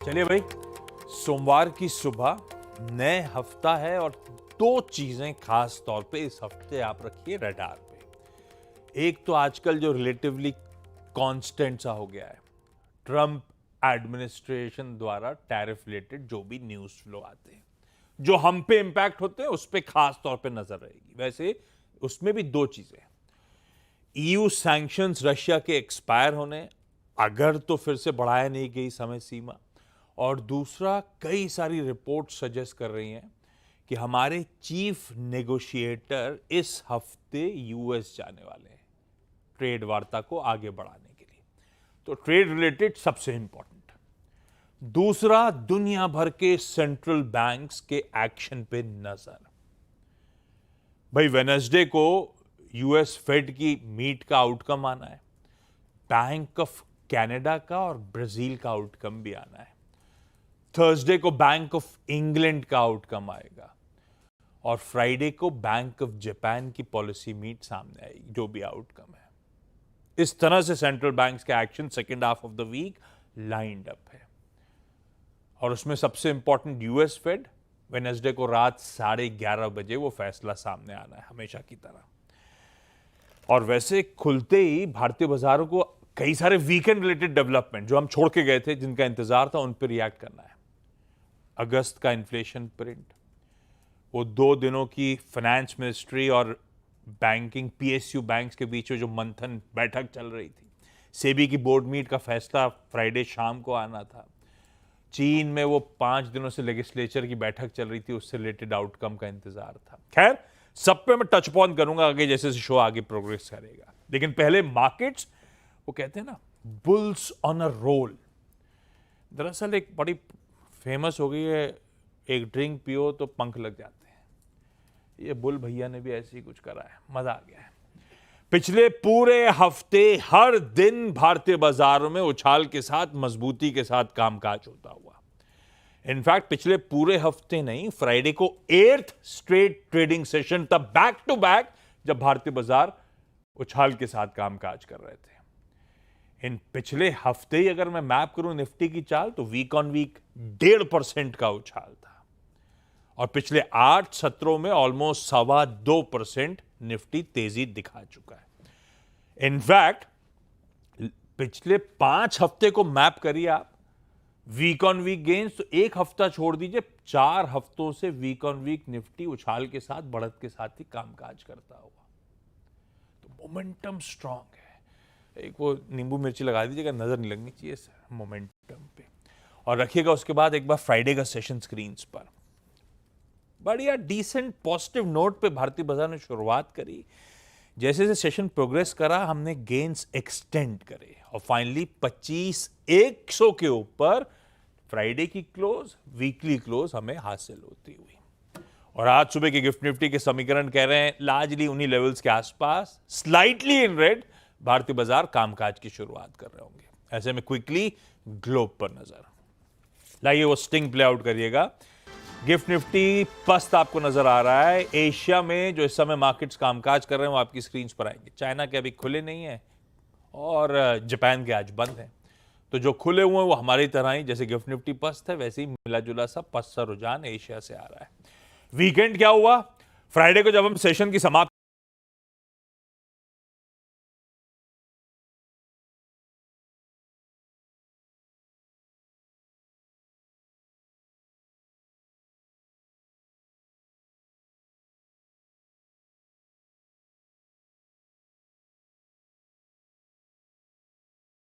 चलिए भाई, सोमवार की सुबह नए हफ्ता है और दो चीजें खास तौर पे इस हफ्ते आप रखिए रडार पे। एक तो आजकल जो रिलेटिवली कांस्टेंट सा हो गया है, ट्रंप एडमिनिस्ट्रेशन द्वारा टैरिफ रिलेटेड जो भी न्यूज फ्लो आते हैं, जो हम पे इंपैक्ट होते हैं उस पे खास तौर पे नजर रहेगी। वैसे उसमें भी दो चीजें, ईयू सैंक्शंस रशिया के एक्सपायर होने अगर तो फिर से बढ़ाया नहीं गई समय सीमा, और दूसरा कई सारी रिपोर्ट सजेस्ट कर रही हैं कि हमारे चीफ नेगोशिएटर इस हफ्ते यूएस जाने वाले हैं ट्रेड वार्ता को आगे बढ़ाने के लिए। तो ट्रेड रिलेटेड सबसे इंपॉर्टेंट। दूसरा, दुनिया भर के सेंट्रल बैंक्स के एक्शन पे नजर। भाई, वेडनेसडे को यूएस फेड की मीट का आउटकम आना है, बैंक ऑफ कनाडा का और ब्राजील का आउटकम भी आना है, थर्सडे को बैंक ऑफ इंग्लैंड का आउटकम आएगा, और फ्राइडे को बैंक ऑफ जापान की पॉलिसी मीट सामने आएगी, जो भी आउटकम है। इस तरह से सेंट्रल बैंक्स के action second half of the week lined up है। और उसमें सबसे इंपॉर्टेंट यूएस फेड, वेडनेसडे को रात 11:30 बजे वो फैसला सामने आना है हमेशा की तरह। और वैसे खुलते ही भारतीय बाजारों को कई सारे वीकेंड रिलेटेड डेवलपमेंट जो हम छोड़ के गए थे, जिनका इंतजार था, उन पर रिएक्ट करना है। अगस्त का इन्फ्लेशन प्रिंट, वो 2 दिनों की फाइनेंस मिनिस्ट्री और बैंकिंग पीएसयू बैंक्स के बीच में जो मंथन बैठक चल रही थी, सेबी की बोर्ड मीट का फैसला फ्राइडे शाम को आना था, चीन में वो 5 दिनों से लेजिस्लेचर की बैठक चल रही थी, उससे रिलेटेड आउटकम का इंतजार था। खैर, सब पे मैं टच अपॉन करूंगा आगे, जैसे शो आगे प्रोग्रेस करेगा। लेकिन पहले मार्केट्स, वो कहते हैं ना, बुल्स ऑन अ रोल। दरअसल एक बड़ी फेमस हो गई है, एक ड्रिंक पियो तो पंख लग जाते हैं। ये बुल भैया ने भी ऐसे ही कुछ करा है, मजा आ गया है। पिछले पूरे हफ्ते हर दिन भारतीय बाजारों में उछाल के साथ, मजबूती के साथ कामकाज होता हुआ। इनफैक्ट पिछले पूरे हफ्ते नहीं, फ्राइडे को 8th स्ट्रेट ट्रेडिंग सेशन था, बैक टू बैक, जब भारतीय बाजार उछाल के साथ कामकाज कर रहे थे। इन पिछले हफ्ते ही अगर मैं मैप करूं निफ्टी की चाल, तो वीक ऑन वीक 1.5% का उछाल था, और पिछले 8 सत्रों में ऑलमोस्ट 2.25% निफ्टी तेजी दिखा चुका है। इनफैक्ट पिछले 5 हफ्ते को मैप करिए आप, वीक ऑन वीक गेन्स, तो एक हफ्ता छोड़ दीजिए, 4 हफ्तों से वीक ऑन वीक निफ्टी उछाल के साथ, बढ़त के साथ ही कामकाज करता हुआ। तो मोमेंटम स्ट्रांग है। एक वो नींबू मिर्ची लगा दीजिएगा, नजर नहीं लगनी चाहिए सर मोमेंटम पे। और रखिएगा उसके बाद एक बार फ्राइडे का सेशन स्क्रीन्स पर। बढ़िया डीसेंट पॉजिटिव नोट पे भारतीय बाजार ने शुरुआत करी। जैसे जैसे सेशन प्रोग्रेस करा, हमने गेन्स एक्सटेंड करे, और फाइनली 25,100 के ऊपर फ्राइडे की क्लोज, वीकली क्लोज हमें हासिल होती हुई। और आज सुबह के गिफ्ट निफ्टी के समीकरण कह रहे हैं लार्जली उन्हीं लेवल्स के आसपास, स्लाइटली इन रेड, भारतीय बाजार कामकाज की शुरुआत कर रहे होंगे। ऐसे में क्विकली ग्लोब पर नजर, लाइए वो स्टिंग प्ले आउट करिएगा। गिफ्ट निफ्टी पस्त आपको नजर आ रहा है। एशिया में जो इस समय मार्केट्स कामकाज कर रहे हैं वो आपकी स्क्रीन पर आएंगे। चाइना के अभी खुले नहीं है, और जापान के आज बंद हैं। तो जो खुले हुए हैं वो हमारी तरह ही, जैसे गिफ्ट निफ्टी पस्त है, वैसे ही मिला जुला सा पस्त सा रुझान एशिया से आ रहा है। वीकेंड क्या हुआ? फ्राइडे को जब हम सेशन की समाप्ति